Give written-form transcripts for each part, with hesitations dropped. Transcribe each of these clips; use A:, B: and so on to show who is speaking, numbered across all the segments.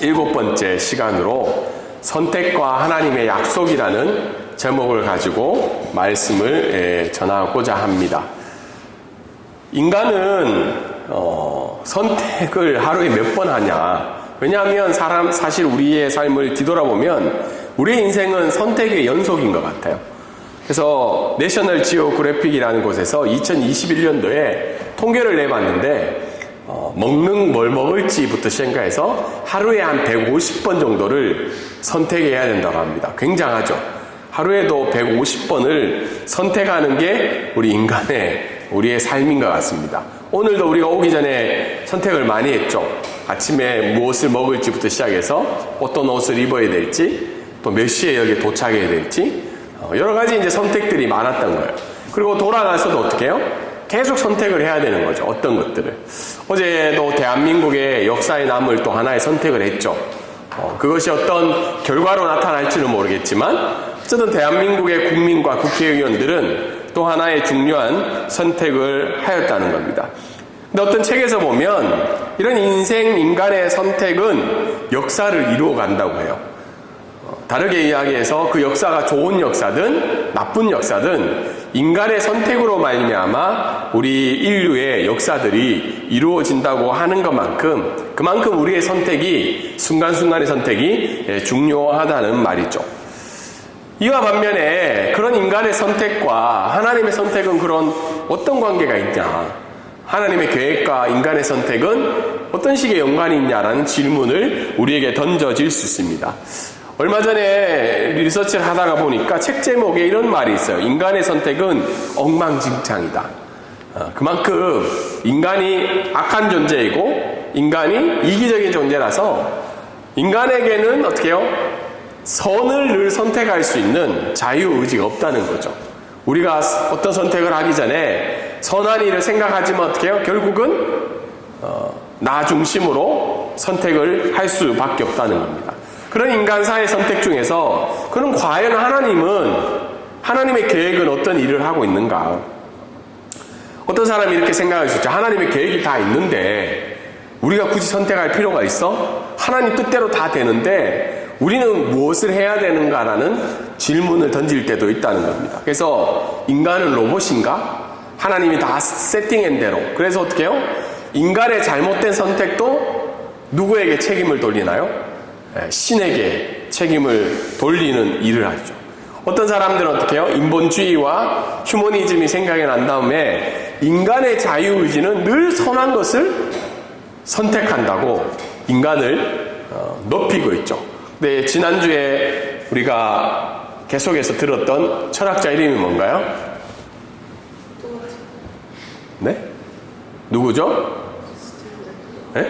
A: 7번째 시간으로 선택과 하나님의 약속이라는 제목을 가지고 말씀을 전하고자 합니다. 인간은 선택을 하루에 몇 번 하냐? 왜냐하면 사실 우리의 삶을 뒤돌아보면 우리의 인생은 선택의 연속인 것 같아요. 그래서 내셔널 지오그래픽이라는 곳에서 2021년도에 통계를 내봤는데 뭘 먹을지부터 시작해서 하루에 한 150번 정도를 선택해야 된다고 합니다. 굉장하죠. 하루에도 150번을 선택하는 게 우리의 삶인 것 같습니다. 오늘도 우리가 오기 전에 선택을 많이 했죠. 아침에 무엇을 먹을지부터 시작해서 어떤 옷을 입어야 될지, 또 몇 시에 여기 도착해야 될지, 여러 가지 이제 선택들이 많았던 거예요. 그리고 돌아가서도 어떻게 해요? 계속 선택을 해야 되는 거죠. 어떤 것들을. 어제도 대한민국의 역사에 남을 또 하나의 선택을 했죠. 그것이 어떤 결과로 나타날지는 모르겠지만 어쨌든 대한민국의 국민과 국회의원들은 또 하나의 중요한 선택을 하였다는 겁니다. 근데 어떤 책에서 보면 이런 인간의 선택은 역사를 이루어 간다고 해요. 다르게 이야기해서 그 역사가 좋은 역사든 나쁜 역사든 인간의 선택으로 말미암아 우리 인류의 역사들이 이루어진다고 하는 것만큼 그만큼 우리의 선택이 순간순간의 선택이 중요하다는 말이죠. 이와 반면에 그런 인간의 선택과 하나님의 선택은 그런 어떤 관계가 있냐? 하나님의 계획과 인간의 선택은 어떤 식의 연관이 있냐라는 질문을 우리에게 던져질 수 있습니다. 얼마 전에 리서치를 하다가 보니까 책 제목에 이런 말이 있어요. 인간의 선택은 엉망진창이다. 그만큼 인간이 악한 존재이고 인간이 이기적인 존재라서 인간에게는 어떻게 해요? 선을 늘 선택할 수 있는 자유의지가 없다는 거죠. 우리가 어떤 선택을 하기 전에 선한 일을 생각하지만 어떻게 해요? 결국은 나 중심으로 선택을 할 수밖에 없다는 겁니다. 그런 인간사의 선택 중에서 그럼 과연 하나님의 계획은 어떤 일을 하고 있는가? 어떤 사람이 이렇게 생각할 수 있죠. 하나님의 계획이 다 있는데 우리가 굳이 선택할 필요가 있어? 하나님 뜻대로 다 되는데 우리는 무엇을 해야 되는가라는 질문을 던질 때도 있다는 겁니다. 그래서 인간은 로봇인가? 하나님이 다 세팅한 대로. 그래서 어떻게 해요? 인간의 잘못된 선택도 누구에게 책임을 돌리나요? 신에게 책임을 돌리는 일을 하죠. 어떤 사람들은 어떻게 해요? 인본주의와 휴머니즘이 생각이 난 다음에 인간의 자유의지는 늘 선한 것을 선택한다고 인간을 높이고 있죠. 네, 지난주에 우리가 계속해서 들었던 철학자 이름이 뭔가요? 네? 누구죠? 네?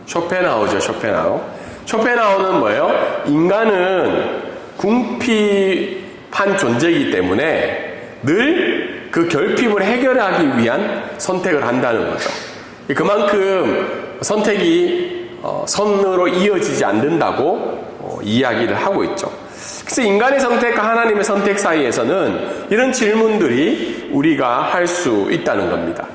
A: 쇼펜하우죠, 쇼펜하우. 쇼펜하우는 뭐예요? 인간은 궁핍한 존재이기 때문에 늘 그 결핍을 해결하기 위한 선택을 한다는 거죠. 그만큼 선택이 선으로 이어지지 않는다고 이야기를 하고 있죠. 그래서 인간의 선택과 하나님의 선택 사이에서는 이런 질문들이 우리가 할 수 있다는 겁니다.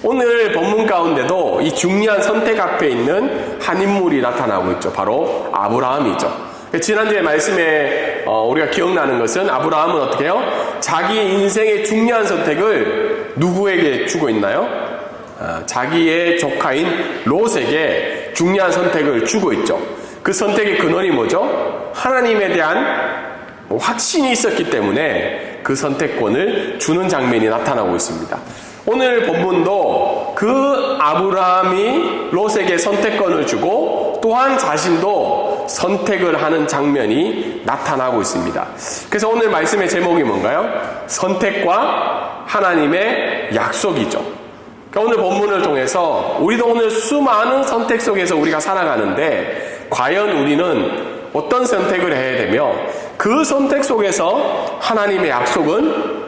A: 오늘 본문 가운데도 이 중요한 선택 앞에 있는 한 인물이 나타나고 있죠. 바로 아브라함이죠. 지난주에 말씀에 우리가 기억나는 것은 아브라함은 어떻게 해요? 자기 인생의 중요한 선택을 누구에게 주고 있나요? 자기의 조카인 롯에게 중요한 선택을 주고 있죠. 그 선택의 근원이 뭐죠? 하나님에 대한 확신이 있었기 때문에 그 선택권을 주는 장면이 나타나고 있습니다. 오늘 본문도 그 아브라함이 롯에게 선택권을 주고 또한 자신도 선택을 하는 장면이 나타나고 있습니다. 그래서 오늘 말씀의 제목이 뭔가요? 선택과 하나님의 약속이죠. 그러니까 오늘 본문을 통해서 우리도 오늘 수많은 선택 속에서 우리가 살아가는데 과연 우리는 어떤 선택을 해야 되며 그 선택 속에서 하나님의 약속은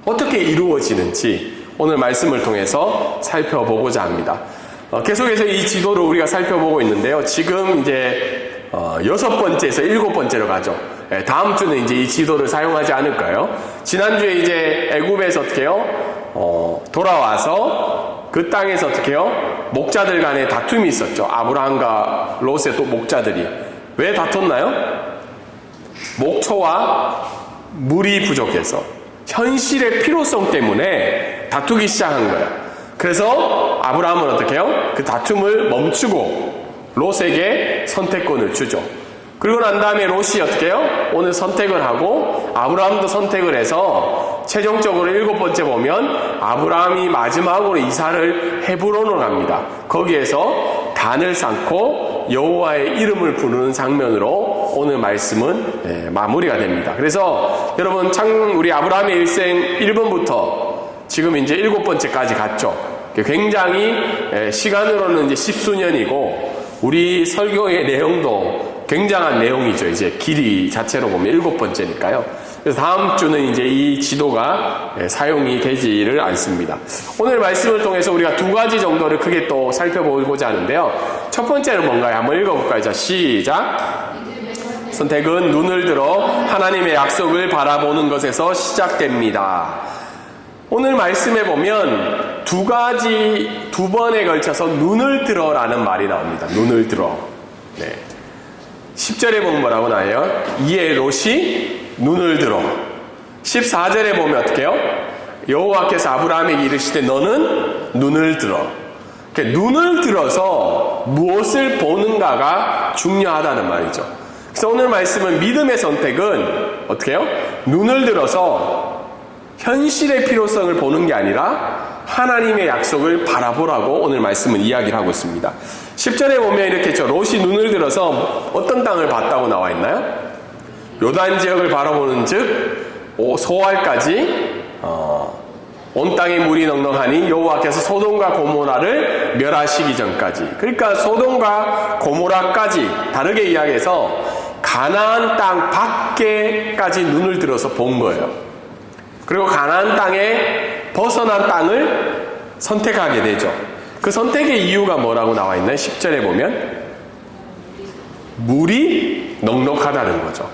A: 어떻게 이루어지는지 오늘 말씀을 통해서 살펴보고자 합니다. 계속해서 이 지도를 우리가 살펴보고 있는데요. 지금 이제 6번째에서 7번째로 가죠. 다음 주는 이제 이 지도를 사용하지 않을까요? 지난주에 이제 애굽에서 어떻게 해요? 돌아와서 그 땅에서 어떻게 해요? 목자들 간에 다툼이 있었죠. 아브라함과 롯의 또 목자들이. 왜 다퉜나요? 목초와 물이 부족해서 현실의 필요성 때문에 다투기 시작한 거예요. 그래서 아브라함은 어떻게 해요? 그 다툼을 멈추고 롯에게 선택권을 주죠. 그리고 난 다음에 롯이 어떻게 해요? 오늘 선택을 하고 아브라함도 선택을 해서 최종적으로 7번째 보면 아브라함이 마지막으로 이사를 헤브론으로 갑니다. 거기에서 단을 쌓고 여호와의 이름을 부르는 장면으로 오늘 말씀은 마무리가 됩니다. 그래서 여러분 우리 아브라함의 일생 1번부터 지금 이제 7번째까지 갔죠. 굉장히 시간으로는 이제 10수년이고 우리 설교의 내용도 굉장한 내용이죠. 이제 길이 자체로 보면 7번째니까요. 그래서 다음 주는 이제 이 지도가 사용이 되지를 않습니다. 오늘 말씀을 통해서 우리가 2가지 정도를 크게 또 살펴보고자 하는데요. 첫 번째는 뭔가요? 한번 읽어볼까요? 자, 시작. 선택은 눈을 들어 하나님의 약속을 바라보는 것에서 시작됩니다. 오늘 말씀에 보면 2번에 걸쳐서 눈을 들어라는 말이 나옵니다. 눈을 들어. 네. 10절에 보면 뭐라고 나와요? 이에 롯이 눈을 들어. 14절에 보면 어떻게 해요? 여호와께서 아브라함에게 이르시되 너는 눈을 들어. 눈을 들어서 무엇을 보는가가 중요하다는 말이죠. 그래서 오늘 말씀은 믿음의 선택은 어떻게 해요? 눈을 들어서 현실의 필요성을 보는 게 아니라 하나님의 약속을 바라보라고 오늘 말씀은 이야기를 하고 있습니다. 10절에 보면 이렇게 했죠. 롯이 눈을 들어서 어떤 땅을 봤다고 나와 있나요? 요단 지역을 바라보는 즉 소알까지 온 땅에 물이 넉넉하니 여호와께서 소돔과 고모라를 멸하시기 전까지. 그러니까 소돔과 고모라까지 다르게 이야기해서 가나안 땅 밖에까지 눈을 들어서 본 거예요. 그리고 가나안 땅에 벗어난 땅을 선택하게 되죠. 그 선택의 이유가 뭐라고 나와 있나요? 10절에 보면 물이 넉넉하다는 거죠.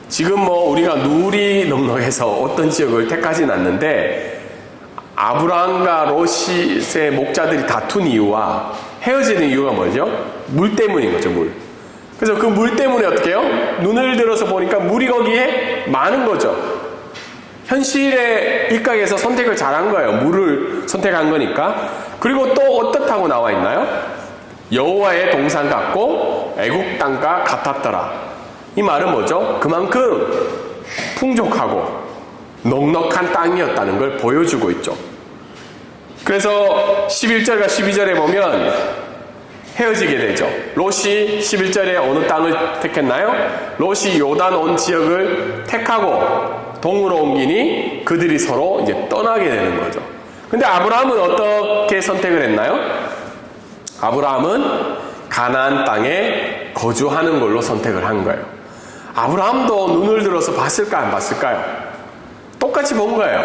A: 지금 우리가 물이 넉넉해서 어떤 지역을 택하진 않는데 아브라함과 롯의 목자들이 다툰 이유와 헤어지는 이유가 뭐죠? 물 때문인 거죠. 물. 그래서 그 물 때문에 어떻게 해요? 눈을 들어서 보니까 물이 거기에 많은 거죠. 현실의 일각에서 선택을 잘한 거예요. 물을 선택한 거니까. 그리고 또 어떻다고 나와 있나요? 여호와의 동산 같고 애국 땅과 같았더라. 이 말은 뭐죠? 그만큼 풍족하고 넉넉한 땅이었다는 걸 보여주고 있죠. 그래서 11절과 12절에 보면 헤어지게 되죠. 롯이 11절에 어느 땅을 택했나요? 롯이 요단 온 지역을 택하고 동으로 옮기니 그들이 서로 이제 떠나게 되는 거죠. 근데 아브라함은 어떻게 선택을 했나요? 아브라함은 가나안 땅에 거주하는 걸로 선택을 한 거예요. 아브라함도 눈을 들어서 봤을까 안 봤을까요? 똑같이 본 거예요.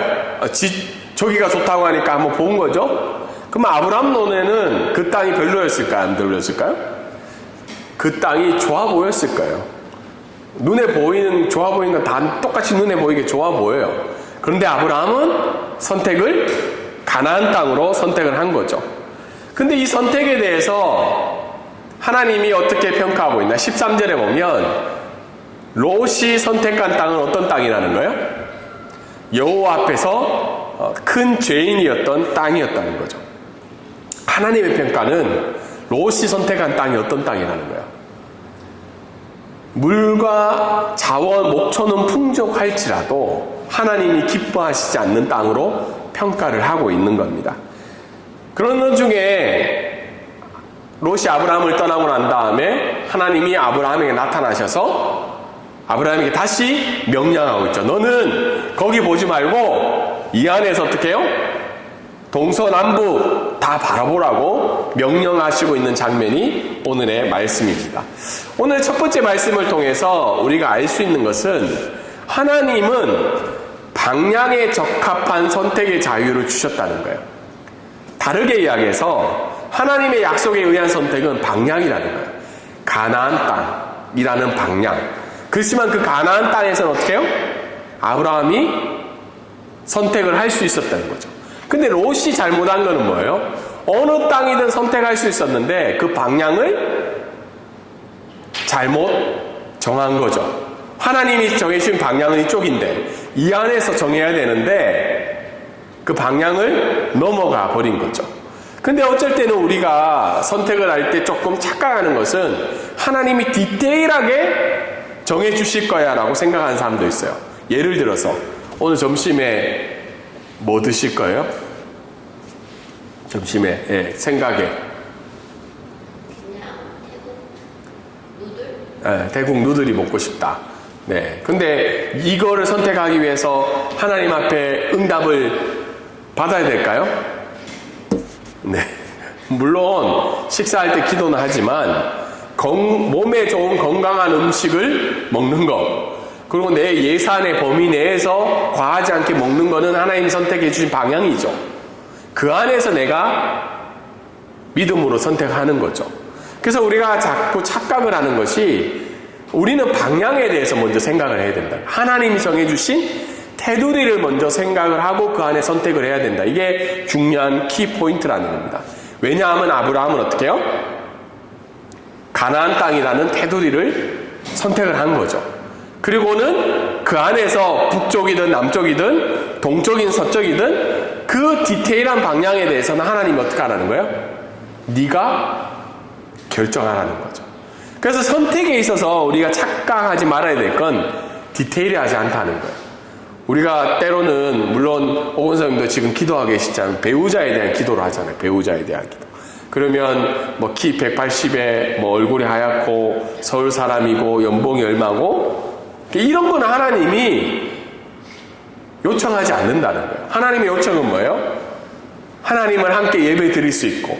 A: 저기가 좋다고 하니까 한번 본 거죠. 그럼 아브라함 눈에는 그 땅이 별로였을까요? 안 별로였을까요? 그 땅이 좋아 보였을 거예요. 눈에 보이는 좋아 보이는 건 다 똑같이 눈에 보이게 좋아 보여요. 그런데 아브라함은 선택을 가나안 땅으로 선택을 한 거죠. 근데 이 선택에 대해서 하나님이 어떻게 평가하고 있나? 13절에 보면 롯이 선택한 땅은 어떤 땅이라는 거예요? 여호와 앞에서 큰 죄인이었던 땅이었다는 거죠. 하나님의 평가는 롯이 선택한 땅이 어떤 땅이라는 거예요? 물과 자원, 목초는 풍족할지라도 하나님이 기뻐하시지 않는 땅으로 평가를 하고 있는 겁니다. 그런 중에 롯이 아브라함을 떠나고 난 다음에 하나님이 아브라함에게 나타나셔서 아브라함에게 다시 명령하고 있죠. 너는 거기 보지 말고 이 안에서 어떻게 해요? 동서남북 다 바라보라고 명령하시고 있는 장면이 오늘의 말씀입니다. 오늘 첫 번째 말씀을 통해서 우리가 알 수 있는 것은 하나님은 방향에 적합한 선택의 자유를 주셨다는 거예요. 다르게 이야기해서 하나님의 약속에 의한 선택은 방향이라는 거예요. 가나안 땅이라는 방향. 그렇지만 그 가나안 땅에서는 어떻게 해요? 아브라함이 선택을 할 수 있었다는 거죠. 근데 롯이 잘못한 거는 뭐예요? 어느 땅이든 선택할 수 있었는데 그 방향을 잘못 정한 거죠. 하나님이 정해주신 방향은 이쪽인데 이 안에서 정해야 되는데 그 방향을 넘어가 버린 거죠. 근데 어쩔 때는 우리가 선택을 할 때 조금 착각하는 것은 하나님이 디테일하게 정해주실 거야 라고 생각하는 사람도 있어요. 예를 들어서 오늘 점심에 뭐 드실 거예요? 점심에 생각에
B: 그냥 태국 누들?
A: 태국 누들이 먹고 싶다. 네. 근데 이거를 선택하기 위해서 하나님 앞에 응답을 받아야 될까요? 네. 물론 식사할 때 기도는 하지만 몸에 좋은 건강한 음식을 먹는 것, 그리고 내 예산의 범위 내에서 과하지 않게 먹는 거는 하나님이 선택해 주신 방향이죠. 그 안에서 내가 믿음으로 선택하는 거죠. 그래서 우리가 자꾸 착각을 하는 것이 우리는 방향에 대해서 먼저 생각을 해야 된다. 하나님이 정해주신 테두리를 먼저 생각을 하고 그 안에 선택을 해야 된다. 이게 중요한 키포인트라는 겁니다. 왜냐하면 아브라함은 어떻게 해요? 가나안 땅이라는 테두리를 선택을 한 거죠. 그리고는 그 안에서 북쪽이든 남쪽이든 동쪽이든 서쪽이든 그 디테일한 방향에 대해서는 하나님이 어떻게 하라는 거예요? 네가 결정하라는 거죠. 그래서 선택에 있어서 우리가 착각하지 말아야 될 건 디테일하지 않다는 거예요. 우리가 때로는 물론 오건성님도 지금 기도하고 계시잖아요. 배우자에 대한 기도를 하잖아요. 배우자에 대한 기도. 그러면 뭐 키 180에 뭐 얼굴이 하얗고 서울 사람이고 연봉이 얼마고 이런 거는 하나님이 요청하지 않는다는 거예요. 하나님의 요청은 뭐예요? 하나님을 함께 예배 드릴 수 있고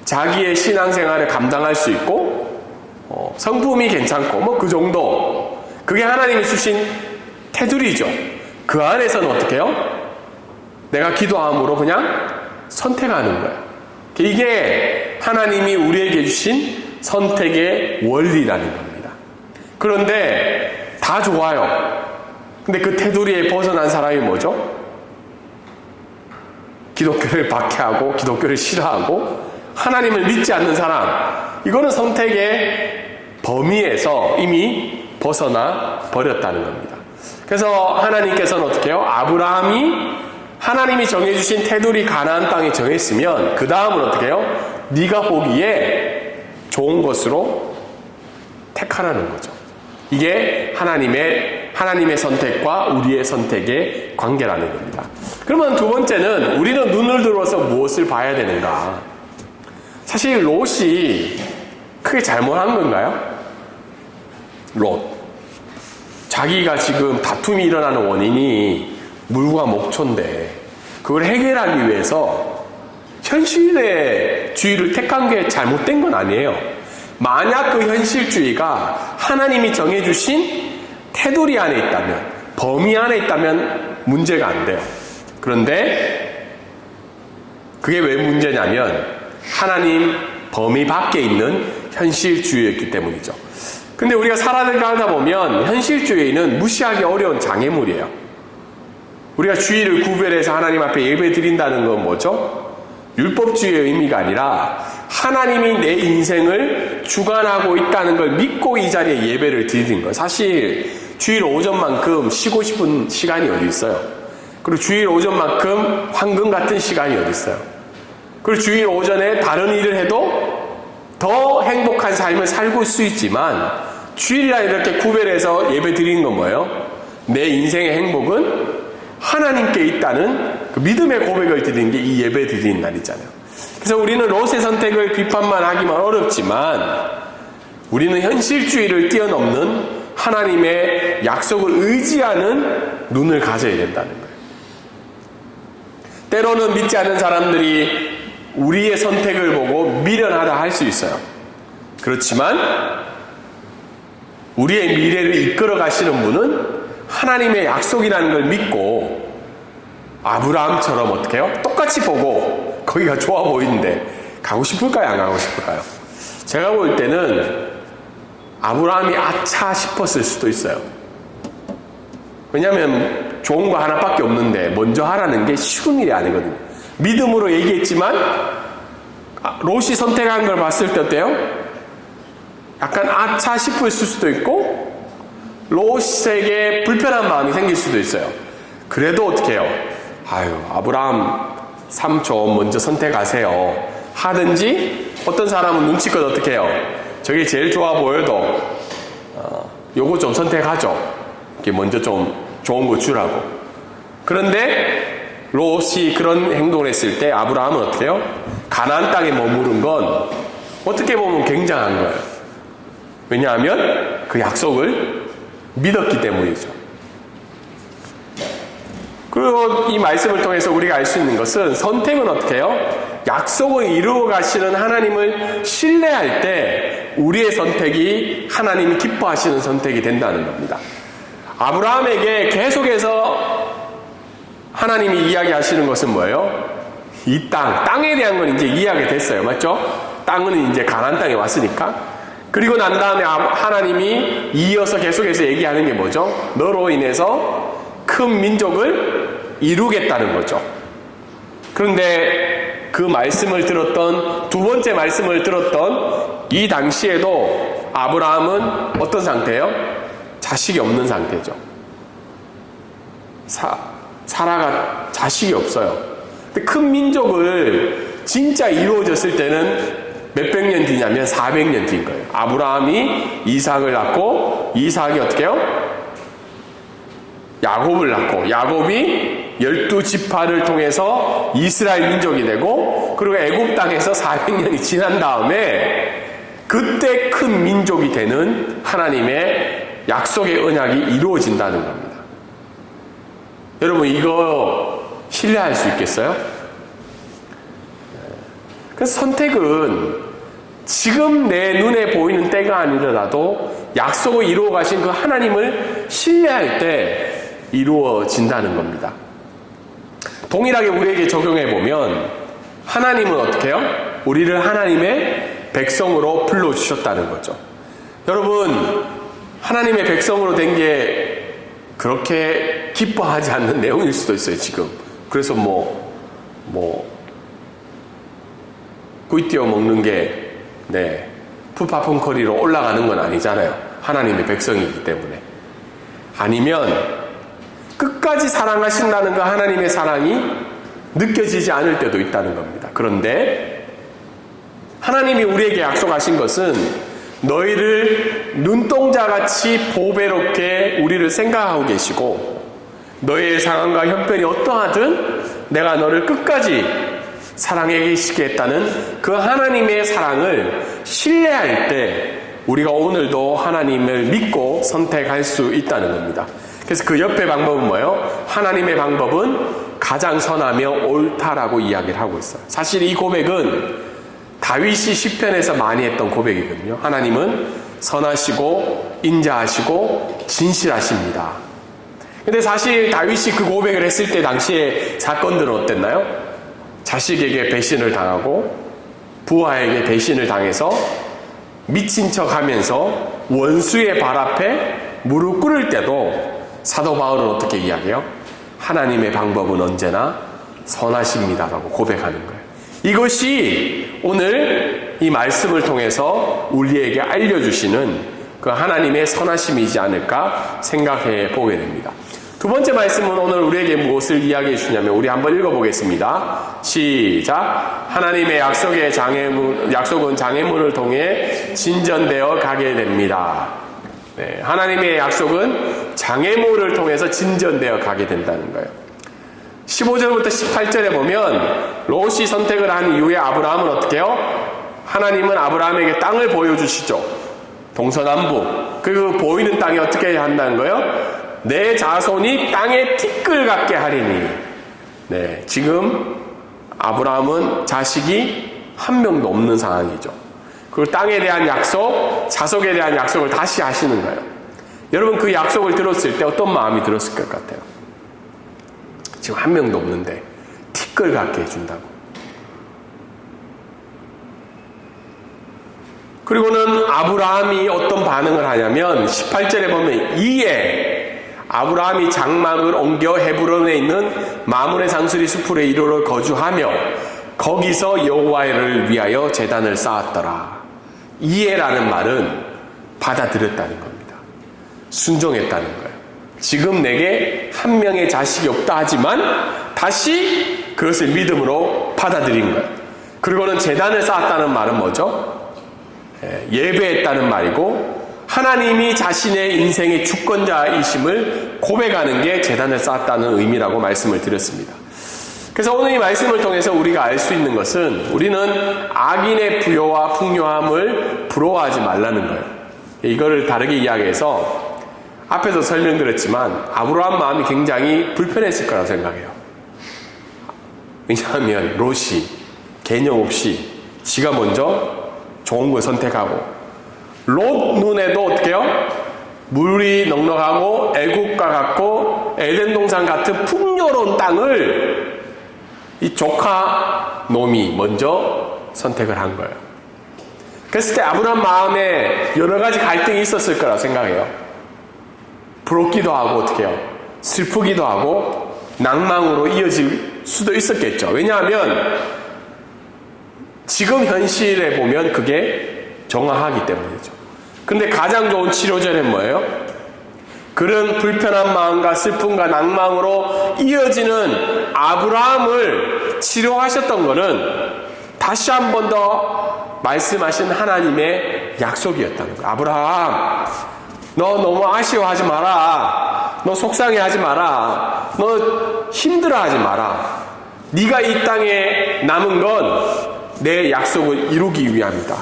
A: 자기의 신앙생활을 감당할 수 있고 성품이 괜찮고 뭐 그 정도. 그게 하나님이 주신 테두리죠. 그 안에서는 어떻게 해요? 내가 기도함으로 그냥 선택하는 거예요. 이게 하나님이 우리에게 주신 선택의 원리라는 겁니다. 그런데 다 좋아요. 근데 그 테두리에 벗어난 사람이 뭐죠? 기독교를 박해하고 기독교를 싫어하고 하나님을 믿지 않는 사람. 이거는 선택의 범위에서 이미 벗어나 버렸다는 겁니다. 그래서 하나님께서는 어떻게 해요? 아브라함이 하나님이 정해주신 테두리 가나안 땅에 정했으면 그 다음은 어떻게 해요? 네가 보기에 좋은 것으로 택하라는 거죠. 이게 하나님의 선택과 우리의 선택의 관계라는 겁니다. 그러면 두 번째는 우리는 눈을 들어서 무엇을 봐야 되는가? 사실 롯이 크게 잘못한 건가요? 롯. 자기가 지금 다툼이 일어나는 원인이 물과 목초인데 그걸 해결하기 위해서 현실의 주의를 택한 게 잘못된 건 아니에요. 만약 그 현실주의가 하나님이 정해주신 테두리 안에 있다면, 범위 안에 있다면 문제가 안 돼요. 그런데 그게 왜 문제냐면 하나님 범위 밖에 있는 현실주의였기 때문이죠. 근데 우리가 살아가다 보면 현실주의는 무시하기 어려운 장애물이에요. 우리가 주의를 구별해서 하나님 앞에 예배 드린다는 건 뭐죠? 율법주의의 의미가 아니라 하나님이 내 인생을 주관하고 있다는 걸 믿고 이 자리에 예배를 드리는 거예요. 사실 주일 오전만큼 쉬고 싶은 시간이 어디 있어요? 그리고 주일 오전만큼 황금 같은 시간이 어디 있어요? 그리고 주일 오전에 다른 일을 해도 더 행복한 삶을 살고 수 있지만 주일이라 이렇게 구별해서 예배 드리는 건 뭐예요? 내 인생의 행복은 하나님께 있다는 그 믿음의 고백을 드리는 게 이 예배 드리는 날이잖아요. 그래서 우리는 롯의 선택을 비판만 하기만 어렵지만 우리는 현실주의를 뛰어넘는 하나님의 약속을 의지하는 눈을 가져야 된다는 거예요. 때로는 믿지 않는 사람들이 우리의 선택을 보고 미련하다 할 수 있어요. 그렇지만 우리의 미래를 이끌어 가시는 분은 하나님의 약속이라는 걸 믿고 아브라함처럼 어떻게 해요? 똑같이 보고 거기가 좋아 보이는데 가고 싶을까요? 안 가고 싶을까요? 제가 볼 때는 아브라함이 아차 싶었을 수도 있어요. 왜냐하면 좋은 거 하나밖에 없는데 먼저 하라는 게 쉬운 일이 아니거든요. 믿음으로 얘기했지만 롯이 선택한 걸 봤을 때 어때요? 약간 아차 싶을 수도 있고 롯에게 불편한 마음이 생길 수도 있어요. 그래도 어떻게 해요? 아유, 아브라함 삼촌 먼저 선택하세요 하든지, 어떤 사람은 눈치껏 어떻게 해요? 저게 제일 좋아 보여도 요거 좀 선택하죠. 이렇게 먼저 좀 좋은 거 주라고. 그런데 롯이 그런 행동을 했을 때 아브라함은 어떻게 해요? 가나안 땅에 머무른 건 어떻게 보면 굉장한 거예요. 왜냐하면 그 약속을 믿었기 때문이죠. 그리고 이 말씀을 통해서 우리가 알 수 있는 것은, 선택은 어떻게 해요? 약속을 이루어 가시는 하나님을 신뢰할 때 우리의 선택이 하나님이 기뻐하시는 선택이 된다는 겁니다. 아브라함에게 계속해서 하나님이 이야기하시는 것은 뭐예요? 이 땅에 대한 건 이제 이해하게 됐어요. 맞죠? 땅은 이제 가나안 땅에 왔으니까. 그리고 난 다음에 하나님이 이어서 계속해서 얘기하는 게 뭐죠? 너로 인해서 큰 민족을 이루겠다는 거죠. 그런데 그 말씀을 들었던, 두 번째 말씀을 들었던 이 당시에도 아브라함은 어떤 상태예요? 자식이 없는 상태죠. 사라가 자식이 없어요. 근데 큰 민족을 진짜 이루어졌을 때는 몇백 년 뒤냐면 400년 뒤인 거예요. 아브라함이 이삭을 낳고, 이삭이 어떻게 해요? 야곱을 낳고, 야곱이 12지파를 통해서 이스라엘 민족이 되고, 그리고 애굽 땅에서 400년이 지난 다음에 그때 큰 민족이 되는 하나님의 약속의 언약이 이루어진다는 겁니다. 여러분, 이거 신뢰할 수 있겠어요? 그래서 선택은 지금 내 눈에 보이는 때가 아니더라도 약속을 이루어 가신 그 하나님을 신뢰할 때 이루어진다는 겁니다. 동일하게 우리에게 적용해 보면, 하나님은 어떻게 해요? 우리를 하나님의 백성으로 불러주셨다는 거죠. 여러분, 하나님의 백성으로 된 게 그렇게 기뻐하지 않는 내용일 수도 있어요, 지금. 그래서 꿀띄워 먹는 게, 푸파풍커리로 올라가는 건 아니잖아요. 하나님의 백성이기 때문에. 아니면, 끝까지 사랑하신다는 그 하나님의 사랑이 느껴지지 않을 때도 있다는 겁니다. 그런데 하나님이 우리에게 약속하신 것은, 너희를 눈동자같이 보배롭게 우리를 생각하고 계시고, 너희의 상황과 형편이 어떠하든 내가 너를 끝까지 사랑해 계시겠다는 그 하나님의 사랑을 신뢰할 때 우리가 오늘도 하나님을 믿고 선택할 수 있다는 겁니다. 그래서 그 옆에 방법은 뭐예요? 하나님의 방법은 가장 선하며 옳다라고 이야기를 하고 있어요. 사실 이 고백은 다윗이 시편에서 많이 했던 고백이거든요. 하나님은 선하시고 인자하시고 진실하십니다. 근데 사실 다윗이 그 고백을 했을 때 당시에 사건들은 어땠나요? 자식에게 배신을 당하고 부하에게 배신을 당해서 미친 척 하면서 원수의 발 앞에 무릎 꿇을 때도 사도 바울은 어떻게 이야기해요? 하나님의 방법은 언제나 선하십니다라고 고백하는 거예요. 이것이 오늘 이 말씀을 통해서 우리에게 알려주시는 그 하나님의 선하심이지 않을까 생각해 보게 됩니다. 두 번째 말씀은 오늘 우리에게 무엇을 이야기해 주냐면, 우리 한번 읽어보겠습니다. 시작. 하나님의 약속은 장애물을 통해 진전되어 가게 됩니다. 하나님의 약속은 장애물을 통해서 진전되어 가게 된다는 거예요. 15절부터 18절에 보면 롯이 선택을 한 이후에 아브라함은 어떻게 해요? 하나님은 아브라함에게 땅을 보여주시죠. 동서남북. 그 보이는 땅이 어떻게 한다는 거예요? 내 자손이 땅에 티끌 같게 하리니. 지금 아브라함은 자식이 한 명도 없는 상황이죠. 그 땅에 대한 약속, 자손에 대한 약속을 다시 하시는 거예요. 여러분, 그 약속을 들었을 때 어떤 마음이 들었을 것 같아요? 지금 한 명도 없는데 티끌 같게 해준다고. 그리고는 아브라함이 어떤 반응을 하냐면 18절에 보면, 이에 아브라함이 장막을 옮겨 헤브론에 있는 마므레 장수리 숲으로 이르러 거주하며 거기서 여호와를 위하여 제단을 쌓았더라. 이해라는 말은 받아들였다는 겁니다. 순종했다는 거예요. 지금 내게 한 명의 자식이 없다 하지만 다시 그것을 믿음으로 받아들인 거예요. 그리고는 제단을 쌓았다는 말은 뭐죠? 예배했다는 말이고 하나님이 자신의 인생의 주권자이심을 고백하는 게 제단을 쌓았다는 의미라고 말씀을 드렸습니다. 그래서 오늘 이 말씀을 통해서 우리가 알 수 있는 것은 우리는 악인의 부요와 풍요함을 부러워하지 말라는 거예요. 이거를 다르게 이야기해서 앞에서 설명드렸지만 아브라함 마음이 굉장히 불편했을 거라고 생각해요. 왜냐하면 롯이 개념 없이 지가 먼저 좋은 걸 선택하고 롯 눈에도 어떻게 해요? 물이 넉넉하고 애국과 같고 에덴 동산 같은 풍요로운 땅을 이 조카 놈이 먼저 선택을 한 거예요. 그랬을 때 아브라함 마음에 여러 가지 갈등이 있었을 거라 생각해요. 부럽기도 하고 어떻게 해요? 슬프기도 하고 낭망으로 이어질 수도 있었겠죠. 왜냐하면 지금 현실에 보면 그게 정확하기 때문이죠. 근데 가장 좋은 치료제는 뭐예요? 그런 불편한 마음과 슬픔과 낭망으로 이어지는 아브라함을 치료하셨던 것은 다시 한 번 더 말씀하신 하나님의 약속이었다는 거예요. 아브라함, 너 너무 아쉬워하지 마라. 너 속상해하지 마라. 너 힘들어하지 마라. 네가 이 땅에 남은 건 내 약속을 이루기 위함이다.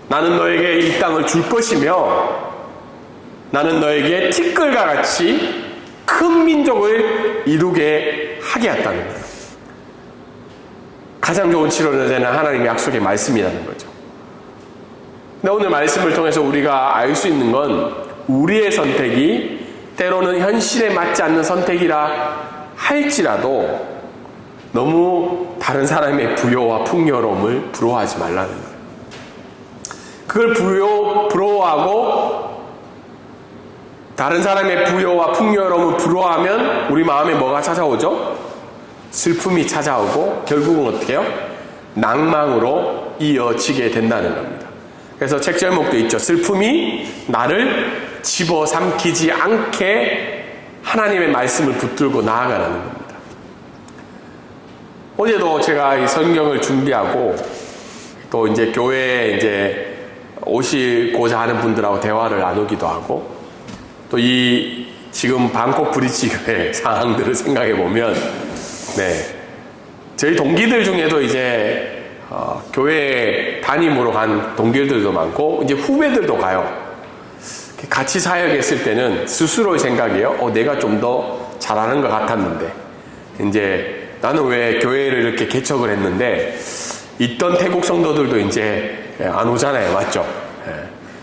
A: 나는 너에게 이 땅을 줄 것이며 나는 너에게 티끌과 같이 큰 민족을 이루게 하게 했다는 거예요. 가장 좋은 치료제는 하나님의 약속의 말씀이라는 거죠. 근데 오늘 말씀을 통해서 우리가 알 수 있는 건 우리의 선택이 때로는 현실에 맞지 않는 선택이라 할지라도 너무 다른 사람의 부요와 풍요로움을 부러워하지 말라는 거예요. 그걸 부러워하고 다른 사람의 부요와 풍요로움을 부러워하면 우리 마음에 뭐가 찾아오죠? 슬픔이 찾아오고 결국은 어떻게 해요? 낭망으로 이어지게 된다는 겁니다. 그래서 책 제목도 있죠. 슬픔이 나를 집어삼키지 않게 하나님의 말씀을 붙들고 나아가라는 겁니다. 어제도 제가 이 성경을 준비하고 또 이제 교회에 이제 오시고자 하는 분들하고 대화를 나누기도 하고 또 이 지금 방콕 브릿지 교회 상황들을 생각해 보면 저희 동기들 중에도 이제 교회 담임으로 간 동기들도 많고 이제 후배들도 가요. 같이 사역했을 때는 스스로의 생각이에요. 내가 좀 더 잘하는 것 같았는데 이제 나는 왜 교회를 이렇게 개척을 했는데 있던 태국 성도들도 이제 안 오잖아요. 맞죠?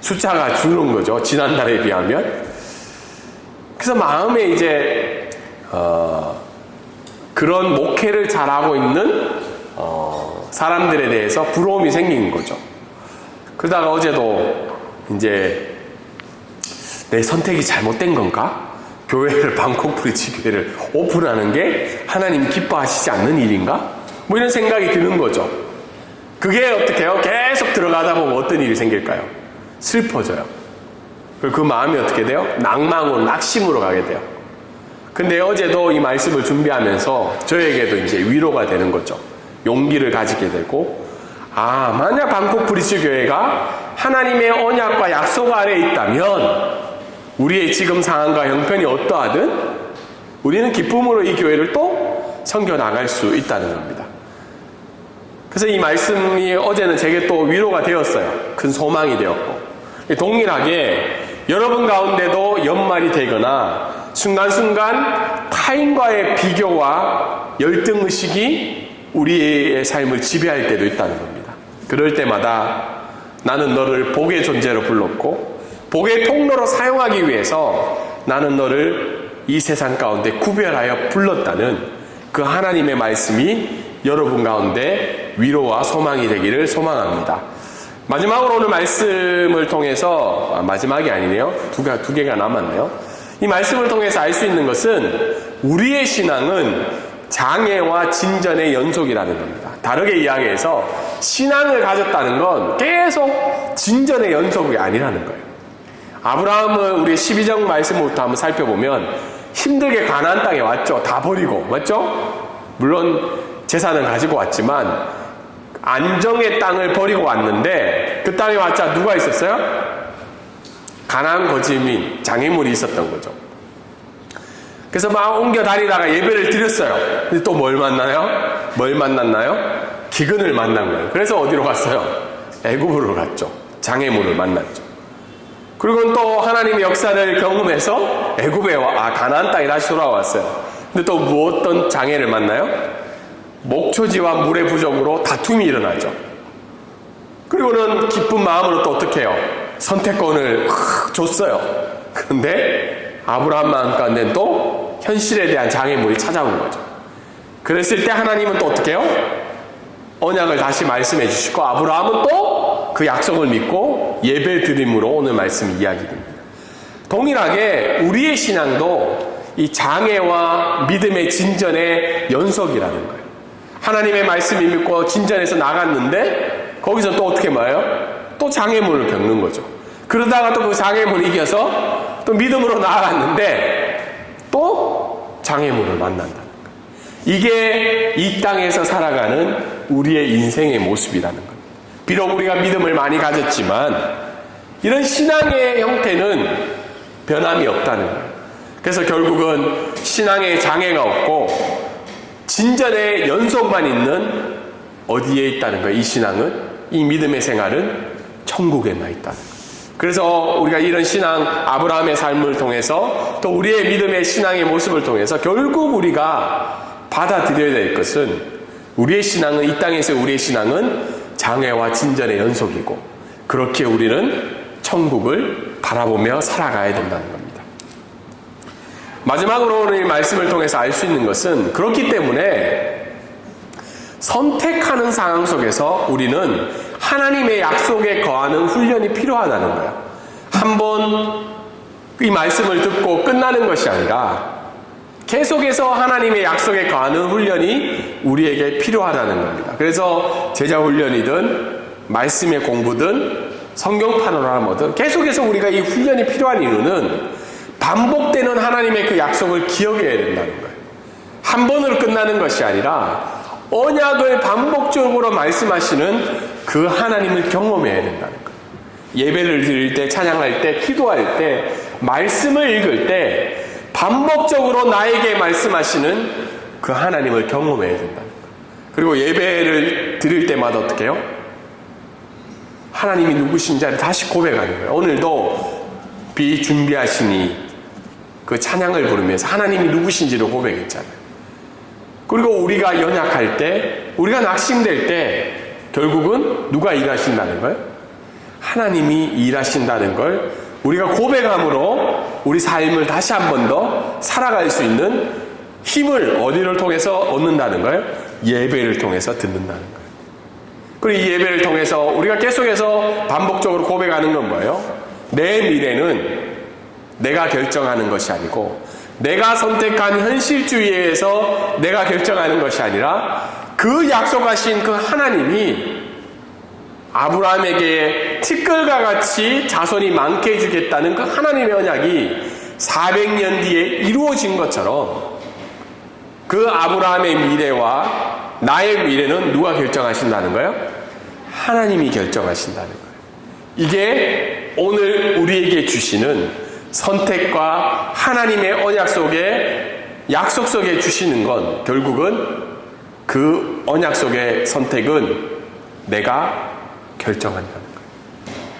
A: 숫자가 줄는 거죠. 지난달에 비하면. 그래서 마음에 이제 그런 목회를 잘하고 있는 사람들에 대해서 부러움이 생긴 거죠. 그러다가 어제도 이제 내 선택이 잘못된 건가? 교회를 방콕 브릿지 교회를 오픈하는 게 하나님 기뻐하시지 않는 일인가? 뭐 이런 생각이 드는 거죠. 그게 어떻게 해요? 계속 들어가다 보면 어떤 일이 생길까요? 슬퍼져요. 그 마음이 어떻게 돼요? 낭망으로, 낙심으로 가게 돼요. 근데 어제도 이 말씀을 준비하면서 저에게도 이제 위로가 되는 거죠. 용기를 가지게 되고, 만약 방콕 브릿지 교회가 하나님의 언약과 약속 아래에 있다면 우리의 지금 상황과 형편이 어떠하든 우리는 기쁨으로 이 교회를 또 섬겨나갈 수 있다는 겁니다. 그래서 이 말씀이 어제는 제게 또 위로가 되었어요. 큰 소망이 되었고 동일하게 여러분 가운데도 연말이 되거나 순간순간 타인과의 비교와 열등의식이 우리의 삶을 지배할 때도 있다는 겁니다. 그럴 때마다 나는 너를 복의 존재로 불렀고 복의 통로로 사용하기 위해서 나는 너를 이 세상 가운데 구별하여 불렀다는 그 하나님의 말씀이 여러분 가운데 위로와 소망이 되기를 소망합니다. 마지막으로 오늘 말씀을 통해서 마지막이 아니네요. 두 개가 남았네요. 이 말씀을 통해서 알 수 있는 것은 우리의 신앙은 장애와 진전의 연속이라는 겁니다. 다르게 이야기해서 신앙을 가졌다는 건 계속 진전의 연속이 아니라는 거예요. 아브라함은 우리 12장 말씀부터 한번 살펴보면 힘들게 가나안 땅에 왔죠. 다 버리고, 맞죠? 물론 재산을 가지고 왔지만 안정의 땅을 버리고 왔는데 그 땅에 왔자 누가 있었어요? 가나안 거주민, 장애물이 있었던 거죠. 그래서 막 옮겨 다니다가 예배를 드렸어요. 근데 또 뭘 만나요? 뭘 만났나요? 기근을 만난 거예요. 그래서 어디로 갔어요? 애굽으로 갔죠. 장애물을 만났죠. 그리고 또 하나님의 역사를 경험해서 애굽에 가나안 땅에 다시 돌아왔어요. 근데 또 어떤 장애를 만나요? 목초지와 물의 부족으로 다툼이 일어나죠. 그리고는 기쁜 마음으로 또 어떻게 해요? 선택권을 줬어요. 그런데 아브라함 마음 가운데는 또 현실에 대한 장애물이 찾아온 거죠. 그랬을 때 하나님은 또 어떻게 해요? 언약을 다시 말씀해 주시고 아브라함은 또 그 약속을 믿고 예배 드림으로 오늘 말씀 이야기됩니다. 동일하게 우리의 신앙도 이 장애와 믿음의 진전의 연속이라는 거예요. 하나님의 말씀을 믿고 진전해서 나갔는데 거기서 또 어떻게 말해요? 또 장애물을 겪는 거죠. 그러다가 또 그 장애물을 이겨서 또 믿음으로 나아갔는데 또 장애물을 만난다는 거예요. 이게 이 땅에서 살아가는 우리의 인생의 모습이라는 거예요. 비록 우리가 믿음을 많이 가졌지만 이런 신앙의 형태는 변함이 없다는 거예요. 그래서 결국은 신앙의 장애가 없고 진전의 연속만 있는 어디에 있다는 거예요. 이 신앙은, 이 믿음의 생활은 천국에만 있다는 거예요. 그래서 우리가 이런 신앙, 아브라함의 삶을 통해서 또 우리의 믿음의 신앙의 모습을 통해서 결국 우리가 받아들여야 될 것은 우리의 신앙은, 이 땅에서 우리의 신앙은 장애와 진전의 연속이고 그렇게 우리는 천국을 바라보며 살아가야 된다는 겁니다. 마지막으로 오늘 이 말씀을 통해서 알 수 있는 것은 그렇기 때문에 선택하는 상황 속에서 우리는 하나님의 약속에 거하는 훈련이 필요하다는 거예요. 한번 이 말씀을 듣고 끝나는 것이 아니라 계속해서 하나님의 약속에 거하는 훈련이 우리에게 필요하다는 겁니다. 그래서 제자 훈련이든 말씀의 공부든 성경 파노라마든 계속해서 우리가 이 훈련이 필요한 이유는 반복되는 하나님의 그 약속을 기억해야 된다는 거예요. 한 번으로 끝나는 것이 아니라 언약을 반복적으로 말씀하시는 그 하나님을 경험해야 된다는 거예요. 예배를 드릴 때, 찬양할 때, 기도할 때, 말씀을 읽을 때 반복적으로 나에게 말씀하시는 그 하나님을 경험해야 된다는 거예요. 그리고 예배를 드릴 때마다 어떻게 해요? 하나님이 누구신지를 다시 고백하는 거예요. 오늘도 비준비하시니 그 찬양을 부르면서 하나님이 누구신지를 고백했잖아요. 그리고 우리가 연약할 때, 우리가 낙심될 때 결국은 누가 일하신다는 거예요? 하나님이 일하신다는 걸 우리가 고백함으로 우리 삶을 다시 한 번 더 살아갈 수 있는 힘을 어디를 통해서 얻는다는 거예요? 예배를 통해서 듣는다는 거예요. 그리고 이 예배를 통해서 우리가 계속해서 반복적으로 고백하는 건 뭐예요? 내 미래는 내가 결정하는 것이 아니고 내가 선택한 현실주의에서 내가 결정하는 것이 아니라 그 약속하신 그 하나님이 아브라함에게 티끌과 같이 자손이 많게 해주겠다는 그 하나님의 언약이 400년 뒤에 이루어진 것처럼 그 아브라함의 미래와 나의 미래는 누가 결정하신다는 거예요? 하나님이 결정하신다는 거예요. 이게 오늘 우리에게 주시는 선택과 하나님의 언약 속에 약속 속에 주시는 건 결국은 그 언약 속의 선택은 내가 결정한다는 거예요.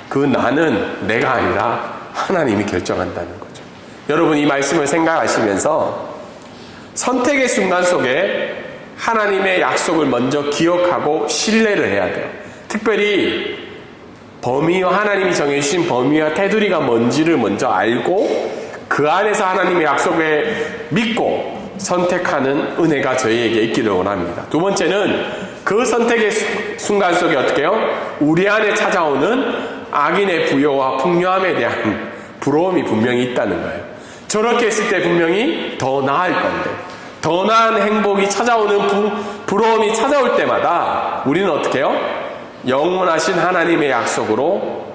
A: 그 나는 내가 아니라 하나님이 결정한다는 거죠. 여러분 이 말씀을 생각하시면서 선택의 순간 속에 하나님의 약속을 먼저 기억하고 신뢰를 해야 돼요. 특별히 범위와 하나님이 정해주신 범위와 테두리가 뭔지를 먼저 알고 그 안에서 하나님의 약속에 믿고 선택하는 은혜가 저희에게 있기를 원합니다. 두 번째는 그 선택의 순간 속에 어떻게 해요? 우리 안에 찾아오는 악인의 부요와 풍요함에 대한 부러움이 분명히 있다는 거예요. 저렇게 했을 때 분명히 더 나을 건데, 더 나은 행복이 찾아오는 부러움이 찾아올 때마다 우리는 어떻게 해요? 영원하신 하나님의 약속으로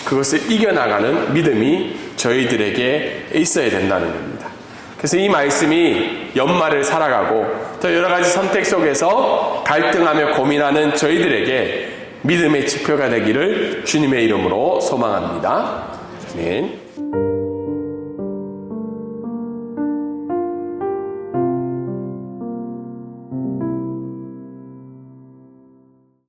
A: 그것을 이겨나가는 믿음이 저희들에게 있어야 된다는 겁니다. 그래서 이 말씀이 연말을 살아가고 또 여러 가지 선택 속에서 갈등하며 고민하는 저희들에게 믿음의 지표가 되기를 주님의 이름으로 소망합니다. 아멘.